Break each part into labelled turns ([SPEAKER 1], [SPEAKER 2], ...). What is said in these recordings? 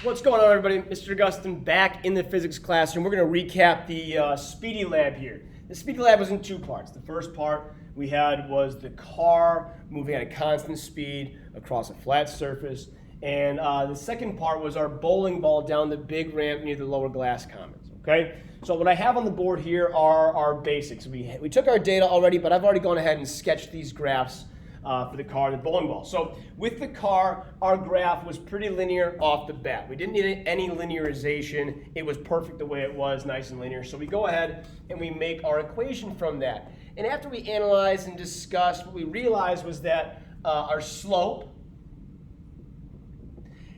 [SPEAKER 1] What's going on, everybody? Mr. Augustine back in the physics classroom. We're going to recap the Speedy lab here. The Speedy lab was in two parts. The first part we had was the car moving at a constant speed across a flat surface. And the second part was our bowling ball down the big ramp near the lower glass commons. Okay? So what I have on the board here are our basics. We took our data already, but I've already gone ahead and sketched these graphs for the car and the bowling ball. So with the car, our graph was pretty linear off the bat. We didn't need any linearization. It was perfect the way it was, nice and linear. So we go ahead and we make our equation from that. And after we analyzed and discussed, what we realized was that our slope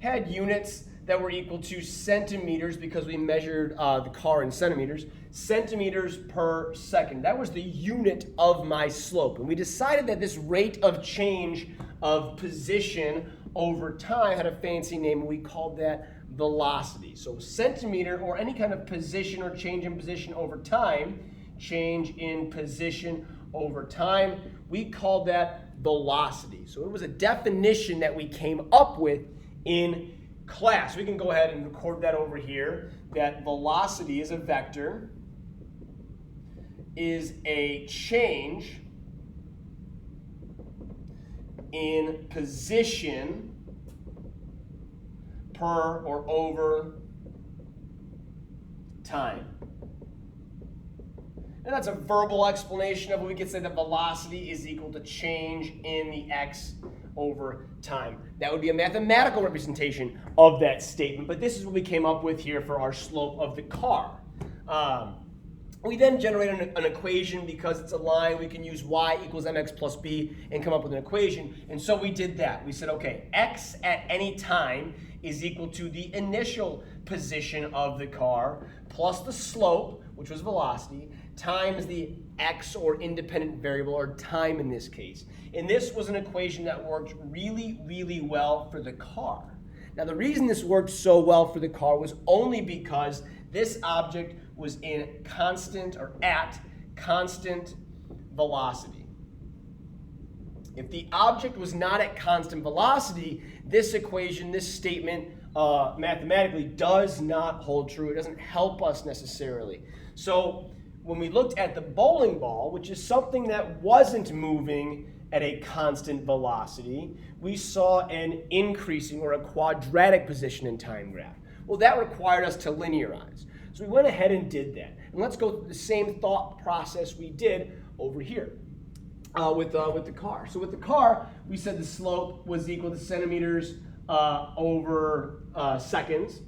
[SPEAKER 1] had units that were equal to centimeters because we measured the car in centimeters per second. That was the unit of my slope. And we decided that this rate of change of position over time had a fancy name, and we called that velocity. So centimeter, or any kind of position or change in position over time, we called that velocity. So it was a definition that we came up with in class. We can go ahead and record that over here, that velocity is a vector, is a change in position per or over time. And that's a verbal explanation of what we could say that velocity is equal to change in the x over time. That would be a mathematical representation of that statement, but this is what we came up with here for our slope of the car. We then generated an equation. Because it's a line, we can use y equals mx plus b and come up with an equation. And so we did that. We said, okay, x at any time is equal to the initial position of the car plus the slope, which was velocity, times the x, or independent variable, or time in this case. And this was an equation that worked really, really well for the car. Now, the reason this worked so well for the car was only because this object was in constant, or at constant velocity. If the object was not at constant velocity, this equation, this statement, mathematically does not hold true. It doesn't help us necessarily. So when we looked at the bowling ball, which is something that wasn't moving at a constant velocity, we saw an increasing, or a quadratic position in time graph. Well, that required us to linearize. So we went ahead and did that. And let's go through the same thought process we did over here with the car. So with the car, we said the slope was equal to centimeters over seconds.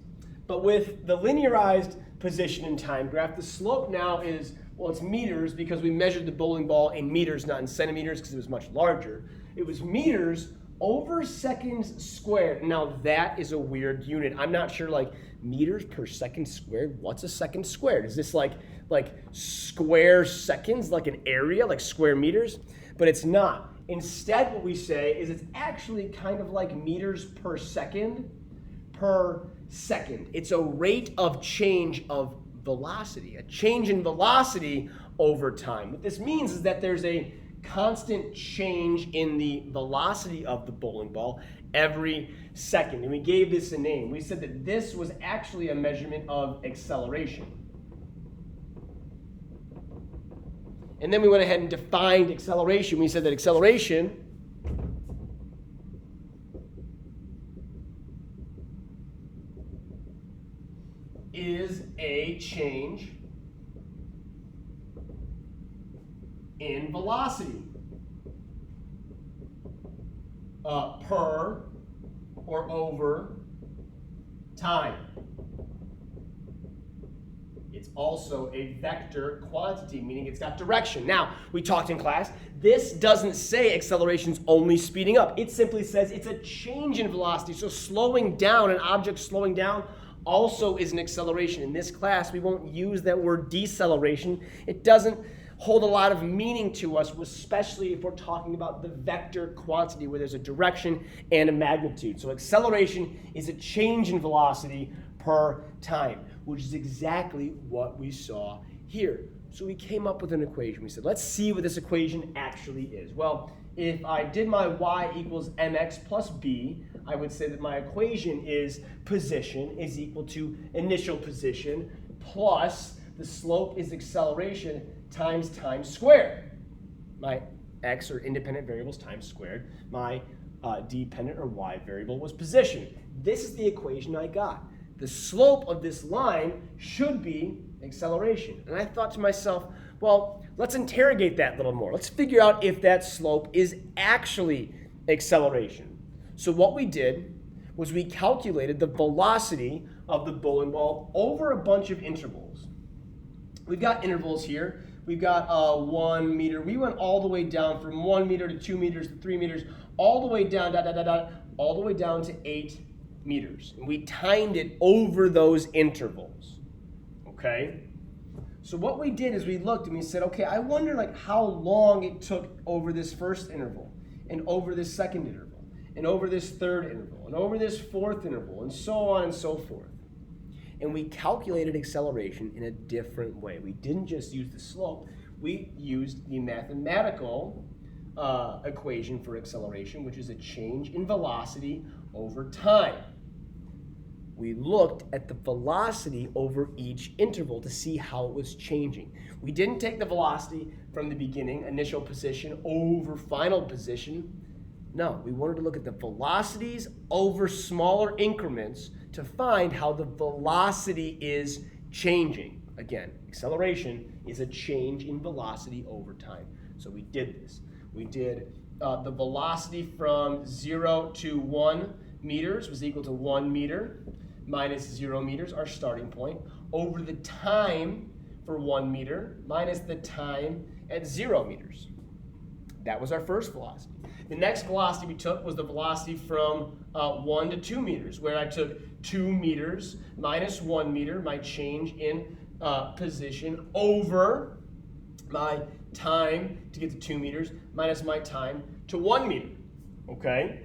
[SPEAKER 1] But with the linearized position in time graph, the slope now is, well, it's meters, because we measured the bowling ball in meters, not in centimeters, because it was much larger. It was meters over seconds squared. Now that is a weird unit. I'm not sure, like, meters per second squared. What's a second squared? Is this like square seconds, like an area, like square meters? But it's not. Instead, what we say is it's actually kind of like meters per second. It's a rate of change of velocity, a change in velocity over time. What this means is that there's a constant change in the velocity of the bowling ball every second. And we gave this a name. We said that this was actually a measurement of acceleration. And then we went ahead and defined acceleration. We said that acceleration is a change in velocity per or over time. It's also a vector quantity, meaning it's got direction. Now, we talked in class, this doesn't say acceleration's only speeding up. It simply says it's a change in velocity. So slowing down, an object slowing down, also is an acceleration. In this class, we won't use that word deceleration. It doesn't hold a lot of meaning to us, especially if we're talking about the vector quantity, where there's a direction and a magnitude. So acceleration is a change in velocity per time, which is exactly what we saw here. So we came up with an equation. We said, let's see what this equation actually is. Well, if I did my y equals mx plus b, I would say that my equation is position is equal to initial position plus the slope is acceleration times time squared. My x, or independent variables, time squared. My dependent, or y variable, was position. This is the equation I got. The slope of this line should be acceleration. And I thought to myself, well, let's interrogate that a little more. Let's figure out if that slope is actually acceleration. So what we did was we calculated the velocity of the bowling ball over a bunch of intervals. We've got intervals here. We've got 1 meter. We went all the way down from 1 meter to 2 meters to 3 meters, all the way down, all the way down to 8 meters. And we timed it over those intervals. Okay? So what we did is we looked and we said, okay, I wonder like how long it took over this first interval, and over this second interval, and over this third interval, and over this fourth interval, and so on and so forth. And we calculated acceleration in a different way. We didn't just use the slope, we used the mathematical equation for acceleration, which is a change in velocity over time. We looked at the velocity over each interval to see how it was changing. We didn't take the velocity from the beginning, initial position, over final position. No, we wanted to look at the velocities over smaller increments to find how the velocity is changing. Again, acceleration is a change in velocity over time. So we did this. We did the velocity from 0 to 1 meters was equal to 1 meter minus 0 meters, our starting point, over the time for 1 meter minus the time at 0 meters. That was our first velocity. The next velocity we took was the velocity from 1 to 2 meters, where I took 2 meters minus 1 meter, my change in position, over my time to get to 2 meters minus my time to 1 meter. Okay?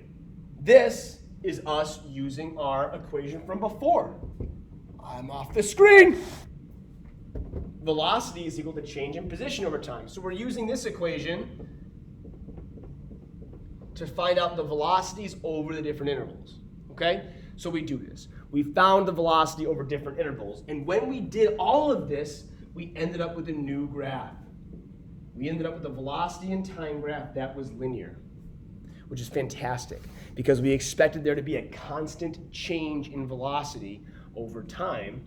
[SPEAKER 1] This is us using our equation from before. I'm off the screen. Velocity is equal to change in position over time. So we're using this equation to find out the velocities over the different intervals. Okay? So we do this. We found the velocity over different intervals. And when we did all of this, we ended up with a new graph. We ended up with a velocity and time graph that was linear, which is fantastic because we expected there to be a constant change in velocity over time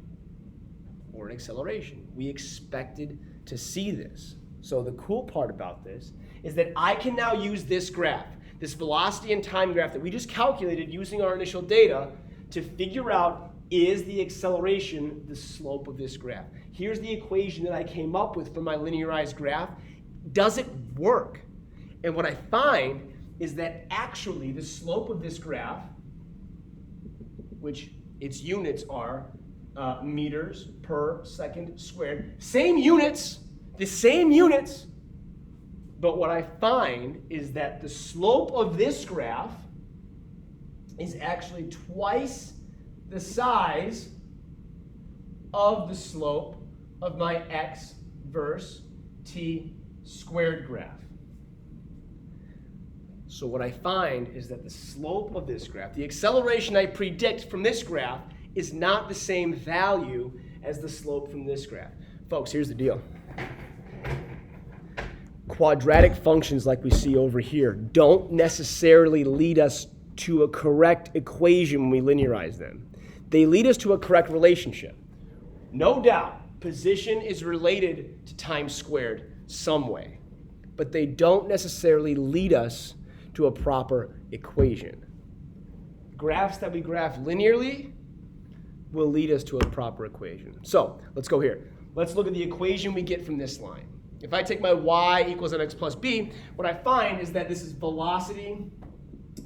[SPEAKER 1] or an acceleration. We expected to see this. So the cool part about this is that I can now use this graph, this velocity and time graph that we just calculated using our initial data, to figure out, is the acceleration the slope of this graph? Here's the equation that I came up with for my linearized graph. Does it work? And what I find is that actually the slope of this graph, which its units are meters per second squared, same units, the same units, but what I find is that the slope of this graph is actually twice the size of the slope of my x versus t squared graph. So what I find is that the slope of this graph, the acceleration I predict from this graph, is not the same value as the slope from this graph. Folks, here's the deal. Quadratic functions like we see over here don't necessarily lead us to a correct equation when we linearize them. They lead us to a correct relationship. No doubt, position is related to time squared some way, but they don't necessarily lead us to a proper equation. Graphs that we graph linearly will lead us to a proper equation. So let's go here. Let's look at the equation we get from this line. If I take my y equals mx plus b, what I find is that this is velocity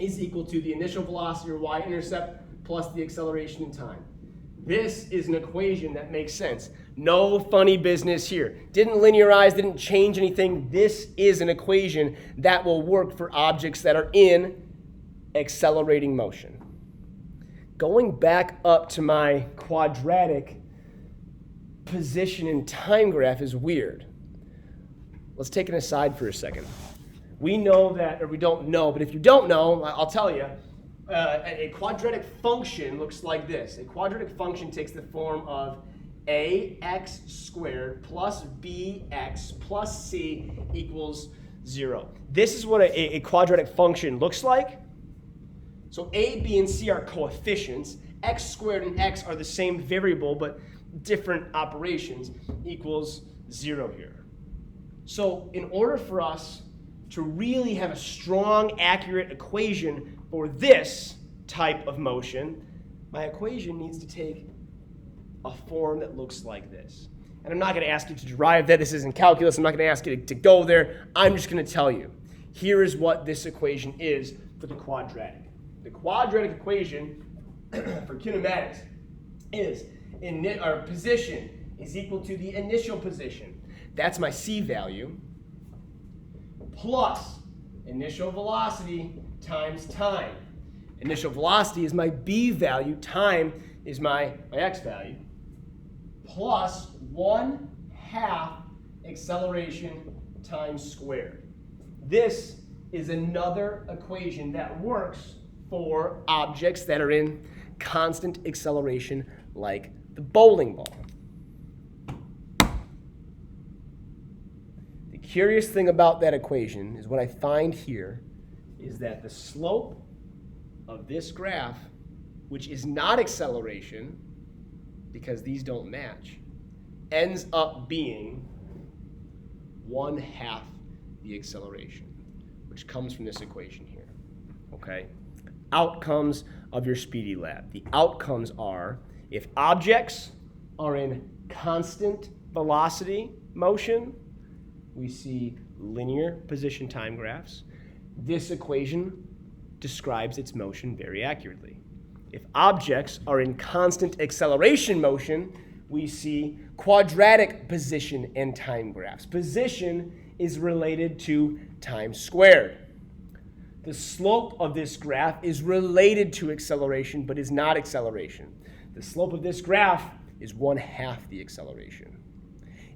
[SPEAKER 1] is equal to the initial velocity, or y-intercept, plus the acceleration in time. This is an equation that makes sense. No funny business here. Didn't linearize, didn't change anything. This is an equation that will work for objects that are in accelerating motion. Going back up to my quadratic position and time graph is weird. Let's take an aside for a second. We know that, or we don't know, but if you don't know, I'll tell you, a quadratic function looks like this. A quadratic function takes the form of ax squared plus bx plus c equals 0. This is what a quadratic function looks like. So a, b, and c are coefficients. X squared and x are the same variable, but different operations, equals 0 here. So in order for us to really have a strong, accurate equation for this type of motion, my equation needs to take a form that looks like this. And I'm not going to ask you to derive that. This isn't calculus. I'm not going to ask you to go there. I'm just going to tell you. Here is what this equation is for the quadratic. The quadratic equation for kinematics is our position is equal to the initial position. That's my c value, plus initial velocity times time. Initial velocity is my b value, time is my x value, plus 1/2 acceleration times squared. This is another equation that works for objects that are in constant acceleration like the bowling ball. The curious thing about that equation is what I find here is that the slope of this graph, which is not acceleration, because these don't match, ends up being 1/2 the acceleration, which comes from this equation here, okay? Outcomes of your Speedy lab. The outcomes are, if objects are in constant velocity motion, we see linear position time graphs. This equation describes its motion very accurately. If objects are in constant acceleration motion, we see quadratic position and time graphs. Position is related to time squared. The slope of this graph is related to acceleration, but is not acceleration. The slope of this graph is 1/2 the acceleration.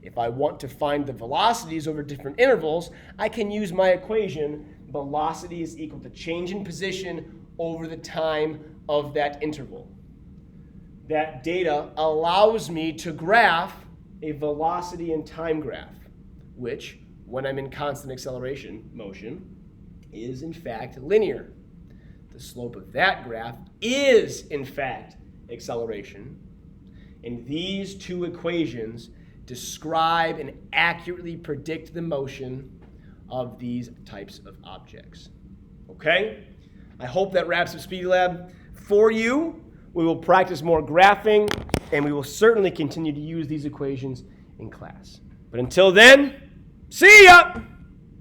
[SPEAKER 1] If I want to find the velocities over different intervals, I can use my equation. Velocity is equal to change in position over the time of that interval. That data allows me to graph a velocity and time graph, which, when I'm in constant acceleration motion, is in fact linear. The slope of that graph is in fact acceleration. And these two equations describe and accurately predict the motion of these types of objects. Okay? I hope that wraps up Speedy Lab for you. We will practice more graphing, and we will certainly continue to use these equations in class. But until then, see ya!